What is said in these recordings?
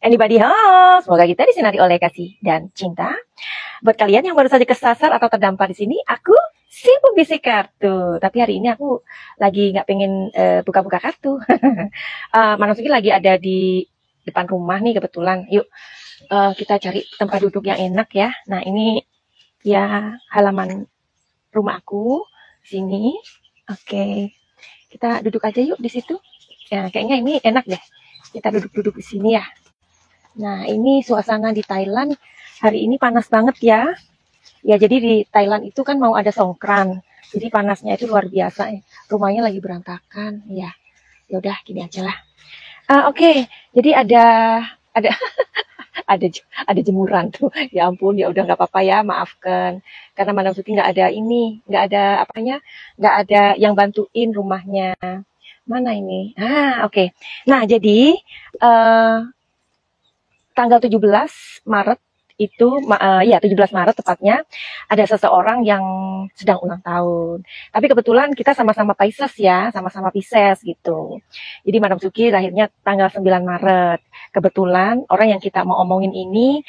Anybody home? Semoga kita disinari oleh kasih dan cinta. Buat kalian yang baru saja kesasar atau terdampar di sini, aku si pembisik kartu. Tapi hari ini aku lagi nggak pengen buka-buka kartu. Manasuki lagi ada di depan rumah nih kebetulan. Yuk kita cari tempat duduk yang enak ya. Nah ini ya halaman rumah aku sini. Oke, kita duduk aja yuk di situ. Ya kayaknya ini enak deh. Kita duduk-duduk di sini ya. Nah, ini suasana di Thailand hari ini panas banget ya. Ya, jadi di Thailand itu kan mau ada songkran. Jadi panasnya itu luar biasa. Rumahnya lagi berantakan. Ya, ya udah gini aja lah. Oke. Jadi ada ada ada jemuran tuh. Ya ampun, ya udah nggak apa-apa ya, maafkan. Karena Madam Suti nggak ada ini, nggak ada apanya, nggak ada yang bantuin rumahnya. Mana ini? Oke. Nah, jadi tanggal 17 Maret itu, ya 17 Maret tepatnya, ada seseorang yang sedang ulang tahun. Tapi kebetulan kita sama-sama Pisces ya, sama-sama Pisces gitu. Jadi Madam Suki lahirnya tanggal 9 Maret. Kebetulan orang yang kita mau omongin ini,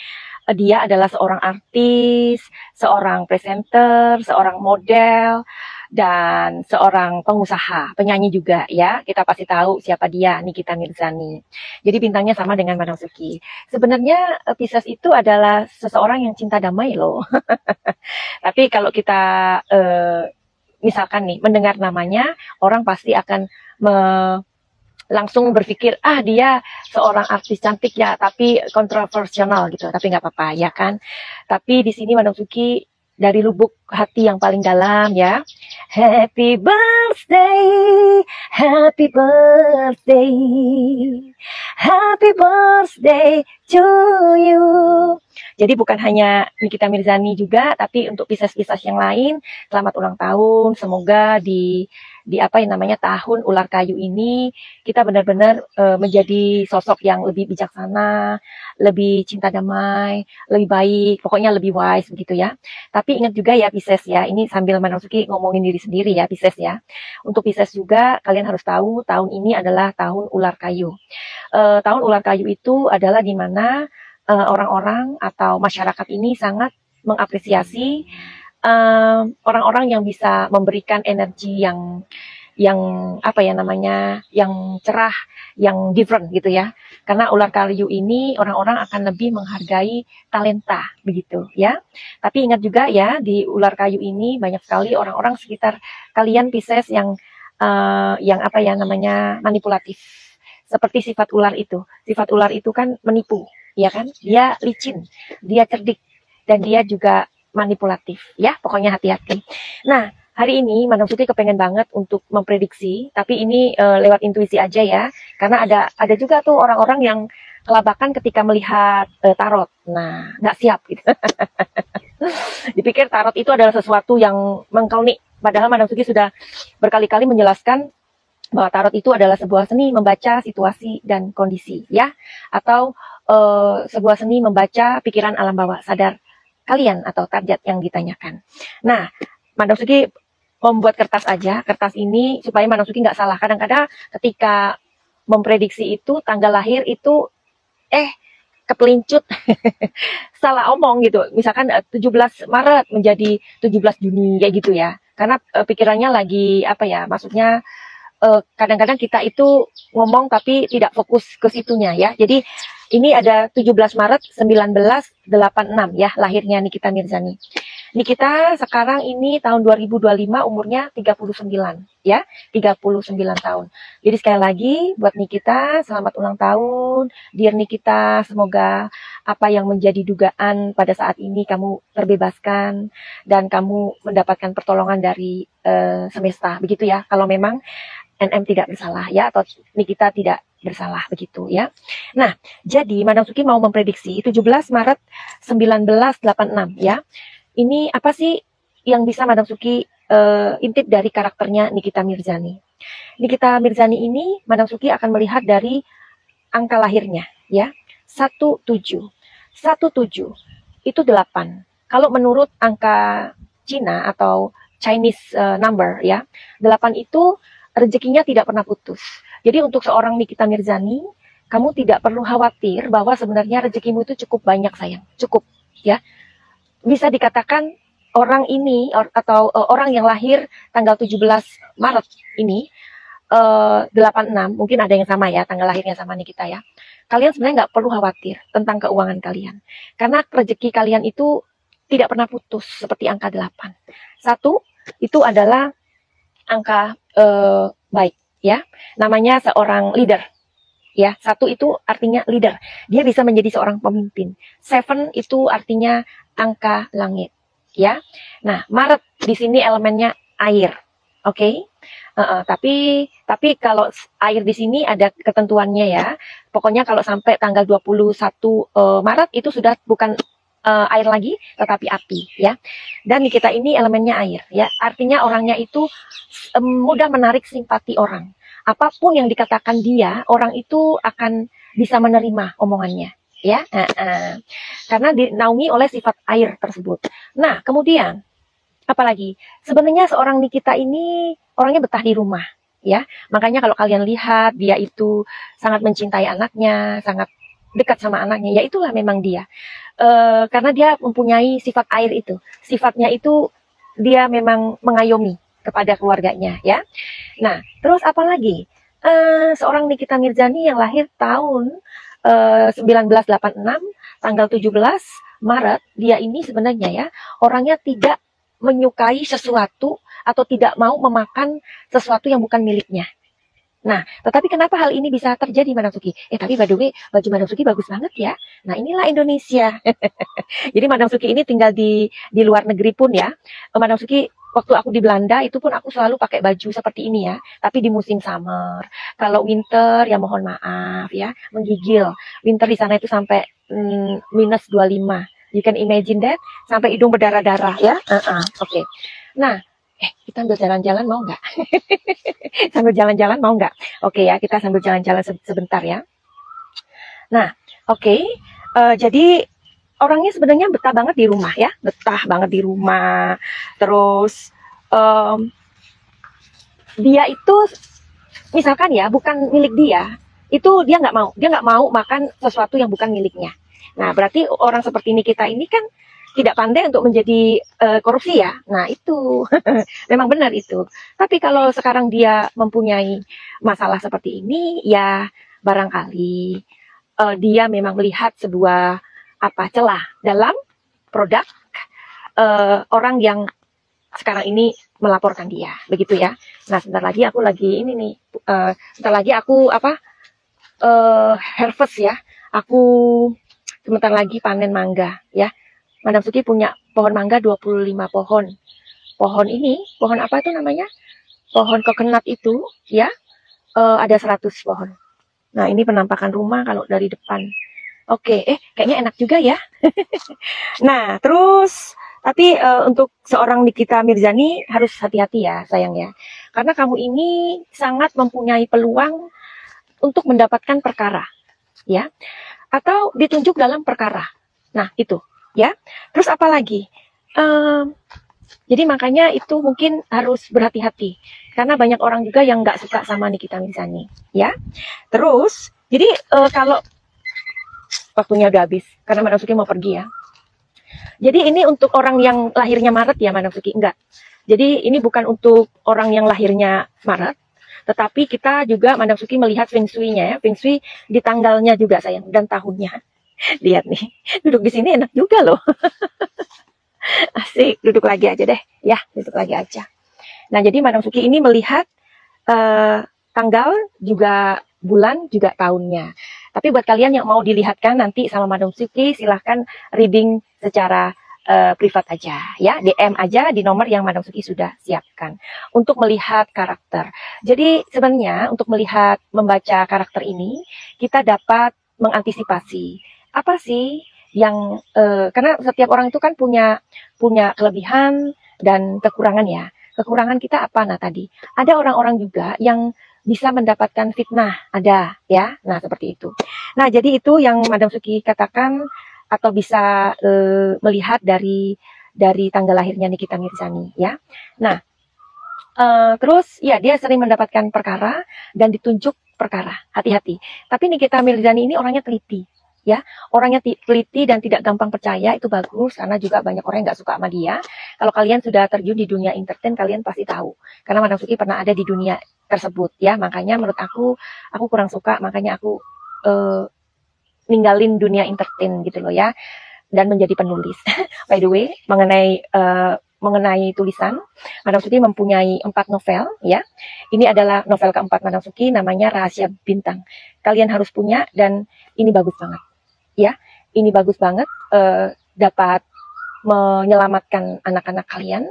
dia adalah seorang artis, seorang presenter, seorang model, dan seorang pengusaha, penyanyi juga ya. Kita pasti tahu siapa dia, Nikita Mirzani. Jadi bintangnya sama dengan Madam Suki. Sebenarnya Pisces itu adalah seseorang yang cinta damai loh. Tapi kalau kita misalkan nih mendengar namanya, orang pasti akan langsung berpikir, dia seorang artis cantik ya, tapi kontroversial gitu. Tapi nggak apa-apa ya kan. Tapi di sini Madam Suki dari lubuk hati yang paling dalam ya. Happy birthday, happy birthday, happy birthday to you. Jadi bukan hanya Nikita Mirzani juga, tapi untuk Pisces-Pisces yang lain, selamat ulang tahun. Semoga di apa yang namanya tahun ular kayu ini kita benar-benar menjadi sosok yang lebih bijaksana, lebih cinta damai, lebih baik, pokoknya lebih wise begitu ya. Tapi ingat juga ya Pisces ya, ini sambil Manasuki ngomongin diri sendiri ya Pisces ya. Untuk Pisces juga kalian harus tahu tahun ini adalah tahun ular kayu. Tahun ular kayu itu adalah di mana orang-orang atau masyarakat ini sangat mengapresiasi orang-orang yang bisa memberikan energi yang apa ya namanya, yang cerah, yang different gitu ya. Karena ular kayu ini orang-orang akan lebih menghargai talenta begitu ya. Tapi ingat juga ya, di ular kayu ini banyak sekali orang-orang sekitar kalian Pisces yang apa ya namanya, manipulatif. Seperti sifat ular itu. Sifat ular itu kan menipu, ya kan? Dia licin, dia cerdik, dan dia juga manipulatif ya, pokoknya hati-hati. Nah, hari ini Madam Suti kepengen banget untuk memprediksi, tapi ini lewat intuisi aja ya, karena ada juga tuh orang-orang yang kelabakan ketika melihat tarot. Nah, nggak siap gitu. Dipikir tarot itu adalah sesuatu yang mengkaunik, padahal Madam Suti sudah berkali-kali menjelaskan bahwa tarot itu adalah sebuah seni membaca situasi dan kondisi ya, atau sebuah seni membaca pikiran alam bawah sadar kalian atau target yang ditanyakan. Nah, Madam Suki membuat kertas aja, kertas ini supaya Madam Suki nggak salah. Kadang-kadang ketika memprediksi itu tanggal lahir itu kepelincut salah omong gitu. Misalkan 17 Maret menjadi 17 Juni kayak gitu ya. Karena pikirannya lagi apa ya, maksudnya kadang-kadang kita itu ngomong tapi tidak fokus ke situnya ya. Jadi ini ada 17 Maret 1986 ya lahirnya Nikita Mirzani. Nikita sekarang ini tahun 2025 umurnya 39 ya, 39 tahun. Jadi sekali lagi buat Nikita selamat ulang tahun. Dear Nikita, semoga apa yang menjadi dugaan pada saat ini kamu terbebaskan dan kamu mendapatkan pertolongan dari semesta begitu ya. Kalau memang NM tidak bersalah ya, atau Nikita tidak bersalah begitu ya. Nah, jadi Madam Suki mau memprediksi 17 Maret 1986 ya. Ini apa sih yang bisa Madam Suki intip dari karakternya Nikita Mirzani. Nikita Mirzani ini Madam Suki akan melihat dari angka lahirnya ya. 17. 17 itu 8. Kalau menurut angka Cina atau Chinese number ya, 8 itu rezekinya tidak pernah putus. Jadi untuk seorang Nikita Mirzani, kamu tidak perlu khawatir bahwa sebenarnya rezekimu itu cukup banyak sayang, cukup ya. Bisa dikatakan orang ini atau orang yang lahir tanggal 17 Maret ini 86, mungkin ada yang sama ya, tanggal lahirnya sama nih kita ya. Kalian sebenarnya nggak perlu khawatir tentang keuangan kalian. Karena rezeki kalian itu tidak pernah putus seperti angka 8. Satu, itu adalah angka baik ya. Namanya seorang leader. Ya, satu itu artinya leader. Dia bisa menjadi seorang pemimpin. Seven itu artinya angka langit. Ya. Nah, Maret di sini elemennya air. Oke. Tapi kalau air di sini ada ketentuannya ya. Pokoknya kalau sampai tanggal 21 Maret itu sudah bukan air lagi, tetapi api ya. Dan di kita ini elemennya air ya. Artinya orangnya itu mudah menarik simpati orang. Apapun yang dikatakan dia, orang itu akan bisa menerima omongannya ya. Karena dinaungi oleh sifat air tersebut. Nah, kemudian apalagi sebenarnya seorang Nikita ini orangnya betah di rumah ya. Makanya kalau kalian lihat dia itu sangat mencintai anaknya, sangat dekat sama anaknya, ya itulah memang dia. Karena dia mempunyai sifat air itu. Sifatnya itu dia memang mengayomi kepada keluarganya ya. Nah, terus apalagi seorang Nikita Mirzani yang lahir tahun 1986 tanggal 17 Maret, dia ini sebenarnya ya orangnya tidak menyukai sesuatu atau tidak mau memakan sesuatu yang bukan miliknya. Nah, tetapi kenapa hal ini bisa terjadi, Madam Suki? Tapi by the way, baju Madam Suki bagus banget ya. Nah, inilah Indonesia. Jadi Madam Suki ini tinggal di luar negeri pun ya. Madam Suki waktu aku di Belanda itu pun aku selalu pakai baju seperti ini ya. Tapi di musim summer. Kalau winter ya mohon maaf ya, menggigil. Winter di sana itu sampai minus 25. You can imagine that, sampai hidung berdarah-darah ya. Oke. Nah, kita sambil jalan-jalan mau nggak? Sambil jalan-jalan mau nggak? Oke ya, kita sambil jalan-jalan sebentar ya. Nah, oke. Jadi orangnya sebenarnya betah banget di rumah ya, betah banget di rumah. Terus dia itu misalkan ya bukan milik dia, itu dia nggak mau makan sesuatu yang bukan miliknya. Nah, berarti orang seperti Nikita ini kan tidak pandai untuk menjadi korupsi ya. Nah, itu memang benar itu. Tapi kalau sekarang dia mempunyai masalah seperti ini, ya barangkali dia memang melihat sebuah celah dalam produk orang yang sekarang ini melaporkan dia, begitu ya. Nah, sebentar lagi aku ini nih, sebentar lagi aku harvest ya. Aku sebentar lagi panen mangga ya. Madam Suki punya pohon mangga 25 pohon. Pohon ini, pohon apa itu namanya? Pohon coconut itu ya, ada 100 pohon. Nah, ini penampakan rumah kalau dari depan. Oke, kayaknya enak juga ya. Nah, terus tapi untuk seorang Nikita Mirzani harus hati-hati ya sayang ya. Karena kamu ini sangat mempunyai peluang untuk mendapatkan perkara ya. Atau ditunjuk dalam perkara. Nah, itu ya. Terus apa lagi? Jadi makanya itu mungkin harus berhati-hati. Karena banyak orang juga yang nggak suka sama Nikita Mirzani ya. Terus, jadi kalau waktunya udah habis, karena Madam Suki mau pergi ya. Jadi ini untuk orang yang lahirnya Maret ya Madam Suki, enggak. Jadi ini bukan untuk orang yang lahirnya Maret, tetapi kita juga Madam Suki melihat Feng Shui-nya ya. Feng Shui di tanggalnya juga sayang, dan tahunnya. Lihat nih, duduk di sini enak juga loh. Asik, duduk lagi aja deh. Ya, duduk lagi aja. Nah, jadi Madam Suki ini melihat tanggal, juga bulan, juga tahunnya. Tapi buat kalian yang mau dilihatkan nanti sama Madam Suki, silahkan reading secara privat aja ya, DM aja di nomor yang Madam Suki sudah siapkan untuk melihat karakter. Jadi sebenarnya untuk membaca karakter ini kita dapat mengantisipasi apa sih yang karena setiap orang itu kan punya kelebihan dan kekurangan ya. Kekurangan kita apa? Nah, tadi ada orang-orang juga yang bisa mendapatkan fitnah, ada ya. Nah, seperti itu. Nah, jadi itu yang Madam Suki katakan, atau bisa melihat dari tanggal lahirnya Nikita Mirzani ya. Nah, terus ya dia sering mendapatkan perkara dan ditunjuk perkara. Hati-hati. Tapi Nikita Mirzani ini orangnya teliti. Ya, orangnya teliti dan tidak gampang percaya, itu bagus karena juga banyak orang yang nggak suka sama dia. Kalau kalian sudah terjun di dunia entertain, kalian pasti tahu. Karena Madam Suki pernah ada di dunia tersebut, ya. Makanya menurut aku kurang suka, makanya aku ninggalin dunia entertain gitu loh ya, dan menjadi penulis. By the way, mengenai tulisan, Madam Suki mempunyai 4 novel, ya. Ini adalah novel keempat Madam Suki, namanya Rahasia Bintang. Kalian harus punya, dan ini bagus banget. Ya, ini bagus banget, dapat menyelamatkan anak-anak kalian,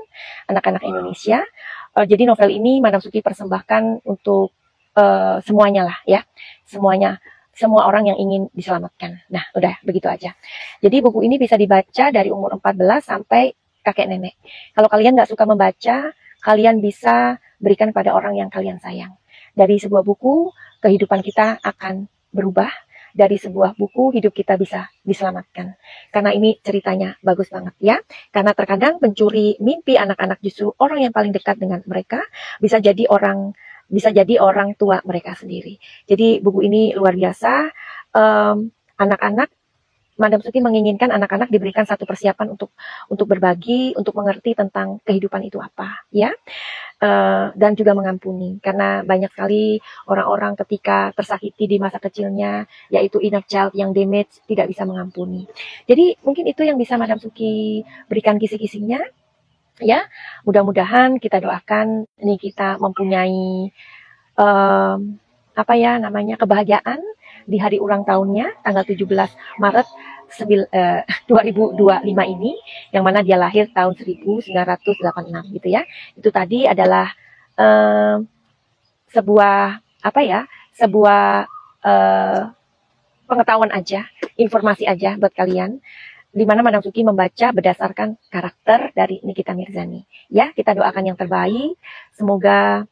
anak-anak Indonesia. Jadi novel ini Madam Suki persembahkan untuk semuanya lah ya, semuanya, semua orang yang ingin diselamatkan. Nah, udah begitu aja. Jadi buku ini bisa dibaca dari umur 14 sampai kakek nenek. Kalau kalian nggak suka membaca, kalian bisa berikan pada orang yang kalian sayang. Dari sebuah buku, kehidupan kita akan berubah. Dari sebuah buku, hidup kita bisa diselamatkan. Karena ini ceritanya bagus banget ya. Karena terkadang pencuri mimpi anak-anak justru orang yang paling dekat dengan mereka, bisa jadi orang tua mereka sendiri. Jadi buku ini luar biasa. Anak-anak, Madam Suki menginginkan anak-anak diberikan satu persiapan untuk berbagi, untuk mengerti tentang kehidupan itu apa, ya, dan juga mengampuni, karena banyak sekali orang-orang ketika tersakiti di masa kecilnya, yaitu inner child yang damage, tidak bisa mengampuni. Jadi mungkin itu yang bisa Madam Suki berikan kisi-kisinya, ya. Mudah-mudahan kita doakan ini kita mempunyai kebahagiaan di hari ulang tahunnya tanggal 17 Maret 2025 ini, yang mana dia lahir tahun 1986 gitu ya. Itu tadi adalah sebuah pengetahuan aja, informasi aja buat kalian, di mana Madam Suki membaca berdasarkan karakter dari Nikita Mirzani. Ya, kita doakan yang terbaik. Semoga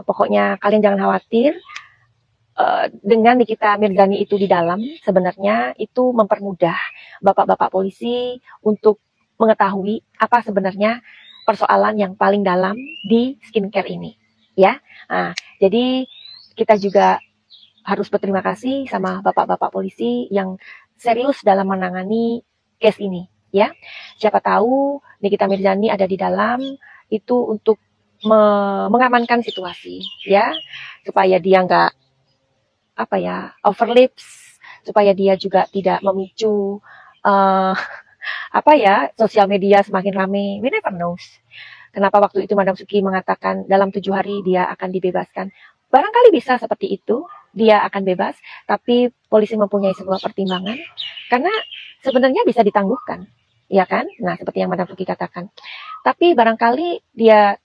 pokoknya kalian jangan khawatir. Dengan Nikita Mirzani itu di dalam, sebenarnya itu mempermudah bapak-bapak polisi untuk mengetahui apa sebenarnya persoalan yang paling dalam di skincare ini, ya. Nah, jadi kita juga harus berterima kasih sama bapak-bapak polisi yang serius dalam menangani case ini, ya. Siapa tahu Nikita Mirzani ada di dalam itu untuk mengamankan situasi, ya, supaya dia nggak overlips, supaya dia juga tidak memicu sosial media semakin rame. We never knows. Kenapa waktu itu Madam Suki mengatakan dalam 7 hari dia akan dibebaskan? Barangkali bisa seperti itu, dia akan bebas, tapi polisi mempunyai sebuah pertimbangan, karena sebenarnya bisa ditangguhkan, ya kan? Nah, seperti yang Madam Suki katakan. Tapi barangkali dia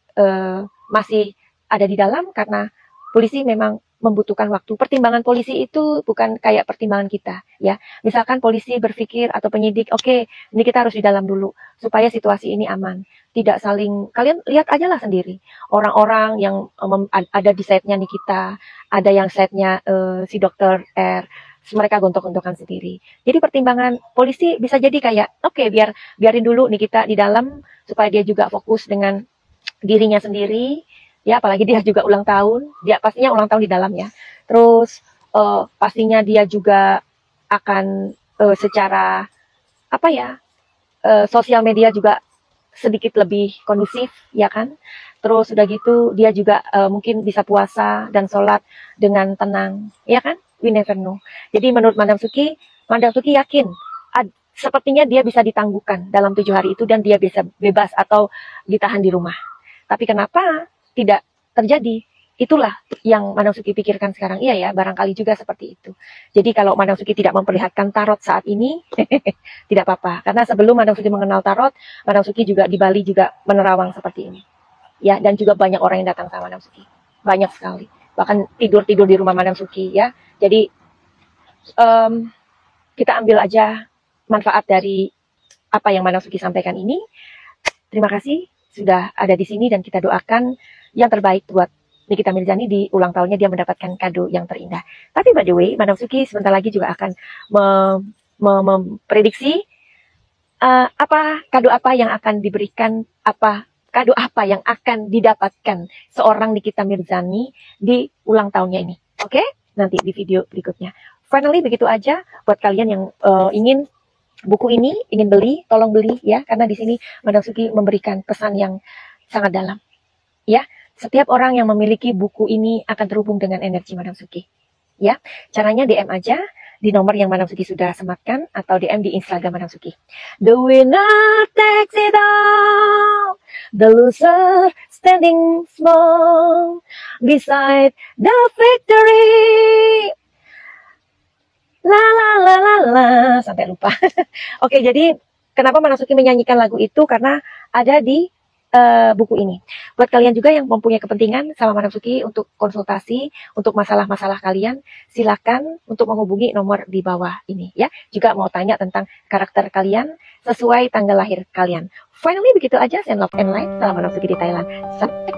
masih ada di dalam karena polisi memang membutuhkan waktu. Pertimbangan polisi itu bukan kayak pertimbangan kita, ya. Misalkan polisi berpikir atau penyidik, oke, ini kita harus di dalam dulu supaya situasi ini aman. Tidak saling, kalian lihat aja lah sendiri. Orang-orang yang ada di setnya Nikita, ada yang setnya si dokter R, mereka gontok-gontokan sendiri. Jadi pertimbangan polisi bisa jadi kayak, oke, biarin dulu Nikita di dalam supaya dia juga fokus dengan dirinya sendiri. Ya, apalagi dia juga ulang tahun, dia pastinya ulang tahun di dalam ya. Terus pastinya dia juga akan secara sosial media juga sedikit lebih kondusif, ya kan? Terus udah gitu dia juga mungkin bisa puasa dan sholat dengan tenang, ya kan? We never know. Jadi menurut Madam Suki yakin sepertinya dia bisa ditangguhkan dalam 7 hari itu dan dia bisa bebas atau ditahan di rumah. Tapi kenapa tidak terjadi? Itulah yang Madam Suki pikirkan sekarang. Iya ya, barangkali juga seperti itu. Jadi kalau Madam Suki tidak memperlihatkan tarot saat ini, tidak apa-apa. Karena sebelum Madam Suki mengenal tarot, Madam Suki juga di Bali juga menerawang seperti ini. Ya, dan juga banyak orang yang datang sama Madam Suki. Banyak sekali. Bahkan tidur-tidur di rumah Madam Suki ya. Jadi kita ambil aja manfaat dari apa yang Madam Suki sampaikan ini. Terima kasih sudah ada di sini dan kita doakan yang terbaik buat Nikita Mirzani di ulang tahunnya, dia mendapatkan kado yang terindah. Tapi by the way, Madam Suki sebentar lagi juga akan memprediksi kado apa yang akan diberikan, kado apa yang akan didapatkan seorang Nikita Mirzani di ulang tahunnya ini. Oke, nanti di video berikutnya. Finally begitu aja buat kalian yang ingin buku ini, ingin beli, tolong beli ya, karena di sini Madam Suki memberikan pesan yang sangat dalam. Ya, setiap orang yang memiliki buku ini akan terhubung dengan energi Madam Suki. Ya, caranya DM aja di nomor yang Madam Suki sudah sematkan atau DM di Instagram Madam Suki. The winner takes it all, the loser standing small beside the victory. La la la la la, sampai lupa. Oke, jadi kenapa Madam Suki menyanyikan lagu itu karena ada di buku ini. Buat kalian juga yang mempunyai kepentingan sama Madam Suki untuk konsultasi, untuk masalah-masalah kalian, silakan untuk menghubungi nomor di bawah ini ya. Juga mau tanya tentang karakter kalian sesuai tanggal lahir kalian. Finally begitu aja, send love and light. Salam Madam Suki di Thailand. Sampai